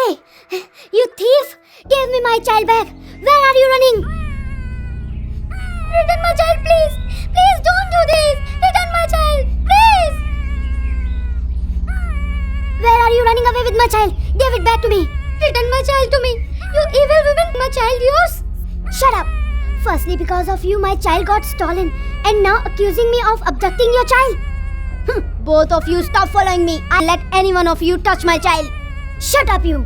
Hey, you thief! Give me my child back! Where are you running? Return my child, please! Please don't do this! Return my child! Please! Where are you running away with my child? Give it back to me! Return my child to me! You evil woman! My child yours? Shut up! Firstly, because of you, my child got stolen, and now accusing me of abducting your child. Both of you stop following me. I'll let any one of you touch my child. Shut up, you!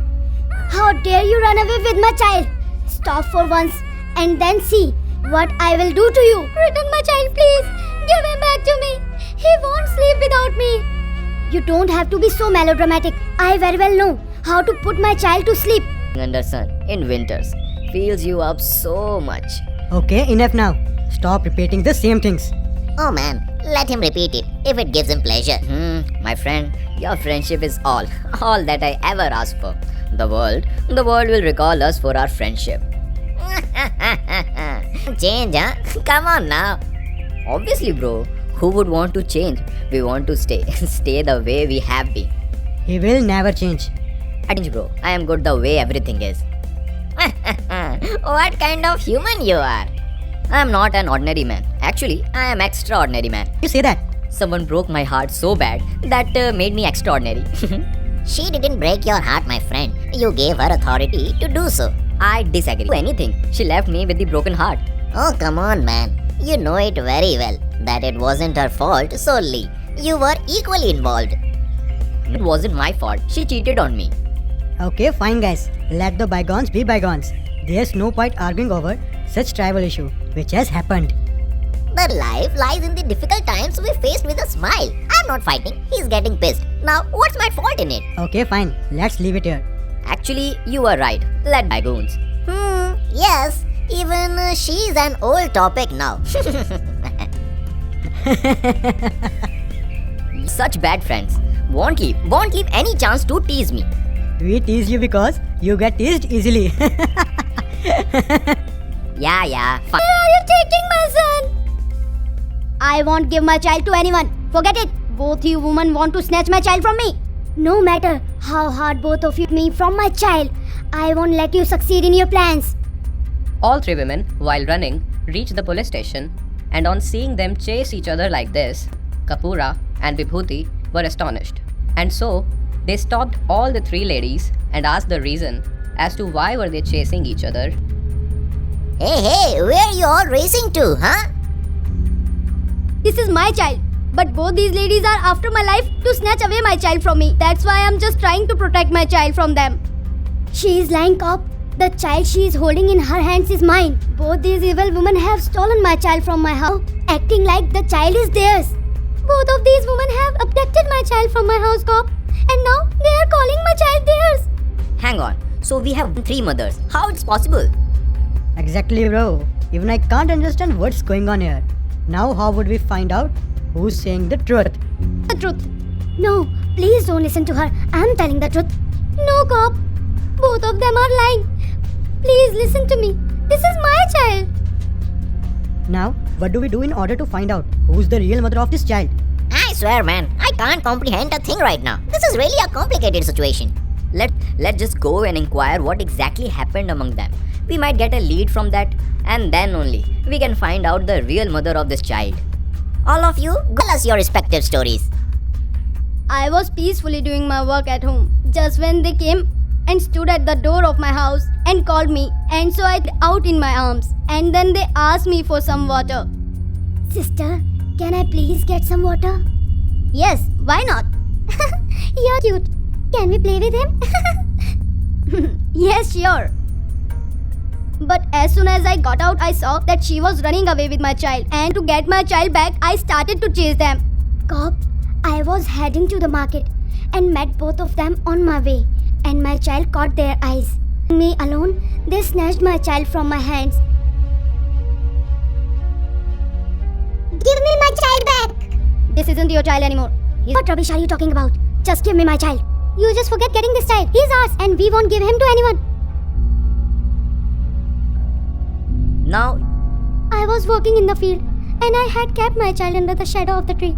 How dare you run away with my child? Stop for once and then see what I will do to you. Return my child, please. Give him back to me. He won't sleep without me. You don't have to be so melodramatic. I very well know how to put my child to sleep. Under sun in winters fills you up so much. Okay, enough now. Stop repeating the same things. Oh man, let him repeat it if it gives him pleasure. My friend, your friendship is all that I ever asked for. The world will recall us for our friendship. Change, huh? Come on now. Obviously, bro. Who would want to change? We want to stay the way we have been. He will never change. I change, bro. I am good the way everything is. What kind of human you are? I am not an ordinary man. Actually, I am extraordinary man. You say that? Someone broke my heart so bad that made me extraordinary. She didn't break your heart, my friend. You gave her authority to do so. I disagree. Do anything. She left me with the broken heart. Oh, come on, man. You know it very well that it wasn't her fault solely. You were equally involved. It wasn't my fault. She cheated on me. Okay, fine guys. Let the bygones be bygones. There's no point arguing over such trivial issue which has happened. But life lies in the difficult times we faced with a smile. I'm not fighting. He's getting pissed. Now, what's my fault in it? Okay, fine. Let's leave it here. Actually, you are right. Let bygones. Yes. Even she's an old topic now. Such bad friends. Won't leave any chance to tease me. We tease you because you get teased easily. Yeah, fine. Where are you taking my son? I won't give my child to anyone. Forget it. Both you women want to snatch my child from me. No matter how hard both of you me from my child, I won't let you succeed in your plans. All three women, while running, reached the police station, and on seeing them chase each other like this, Kapura and Vibhuti were astonished. And so, they stopped all the three ladies and asked the reason as to why were they chasing each other. Hey, where are you all racing to, huh? This is my child. But both these ladies are after my life to snatch away my child from me. That's why I'm just trying to protect my child from them. She is lying, cop. The child she is holding in her hands is mine. Both these evil women have stolen my child from my house, acting like the child is theirs. Both of these women have abducted my child from my house, cop. And now they are calling my child theirs. Hang on. So we have three mothers. How it's possible? Exactly, bro. Even I can't understand what's going on here. Now how would we find out who's saying the truth? The truth. No, please don't listen to her. I'm telling the truth. No, cop. Both of them are lying. Please listen to me. This is my child. Now, what do we do in order to find out who's the real mother of this child? I swear, man, I can't comprehend a thing right now. This is really a complicated situation. Let's just go and inquire what exactly happened among them. We might get a lead from that, and then only we can find out the real mother of this child. All of you, tell us your respective stories. I was peacefully doing my work at home just when they came and stood at the door of my house and called me, and so I got out in my arms, and then they asked me for some water. Sister, can I please get some water? Yes, why not? You're cute. Can we play with him? Yes, sure. But as soon as I got out, I saw that she was running away with my child, and to get my child back, I started to chase them. Cop, I was heading to the market and met both of them on my way, and my child caught their eyes. Me alone, they snatched my child from my hands. Give me my child back! This isn't your child anymore. What rubbish are you talking about? Just give me my child. You just forget getting this child. He's ours, and we won't give him to anyone. Now, I was working in the field, and I had kept my child under the shadow of the tree.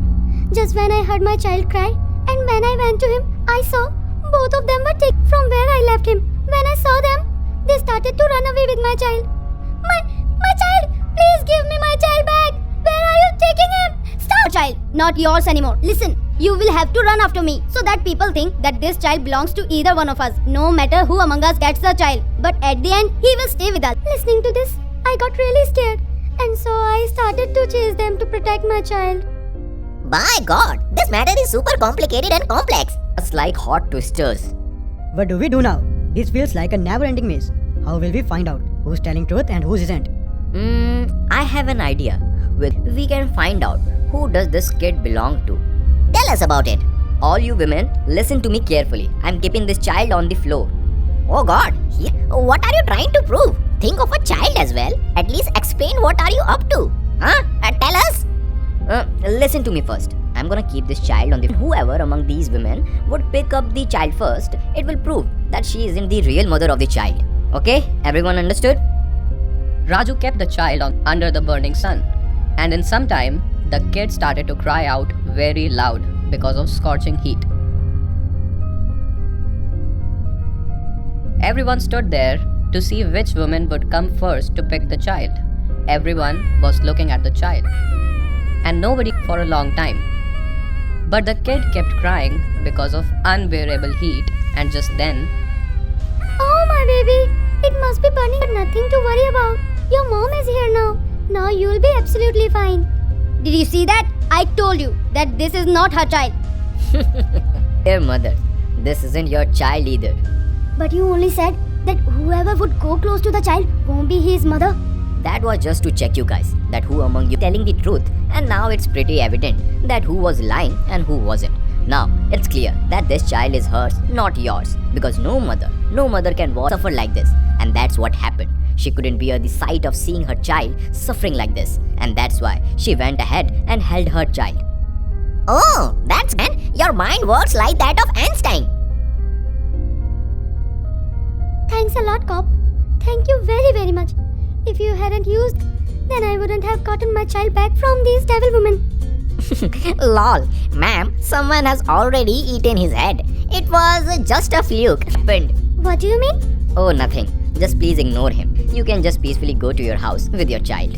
Just when I heard my child cry, and when I went to him, I saw both of them were taken from where I left left him. When I saw them, they started to run away with my child. My child! Please give me my child back! Where are you taking him? Stop! Child, not yours anymore. Listen, you will have to run after me so that people think that this child belongs to either one of us, no matter who among us gets the child. But at the end, he will stay with us. Listening to this, I got really scared. And so I started to chase them to protect my child. By God, this matter is super complicated and complex. Just like hot twisters. What do we do now? This feels like a never-ending maze. How will we find out who's telling truth and who isn't? I have an idea. We can find out who does this kid belong to. Tell us about it. All you women, listen to me carefully. I'm keeping this child on the floor. Oh God, what are you trying to prove? Think of a child as well. At least explain what are you up to. Huh? Tell us. Listen to me first. I'm gonna keep this child on the whoever among these women would pick up the child first, it will prove that she isn't the real mother of the child. Okay? Everyone understood? Raju kept the child under the burning sun, and in some time, the kid started to cry out very loud because of scorching heat. Everyone stood there to see which woman would come first to pick the child. Everyone was looking at the child, and nobody for a long time. But the kid kept crying because of unbearable heat, and just then, Oh my baby, it must be burning, but nothing to worry about. Your mom is here now. Now you'll be absolutely fine. Did you see that? I told you that this is not her child. Dear mother, this isn't your child either. But you only said that whoever would go close to the child won't be his mother. That was just to check you guys, that who among you telling the truth, and now it's pretty evident that who was lying and who wasn't. Now, it's clear that this child is hers, not yours, because no mother can suffer like this, and that's what happened. She couldn't bear the sight of seeing her child suffering like this, and that's why she went ahead and held her child. Oh, that's when your mind works like that of Einstein. Thanks a lot, cop. Thank you very, very much. If you hadn't used, then I wouldn't have gotten my child back from these devil women. Lol, ma'am, someone has already eaten his head. It was just a fluke. Happened. What do you mean? Oh, nothing. Just please ignore him. You can just peacefully go to your house with your child.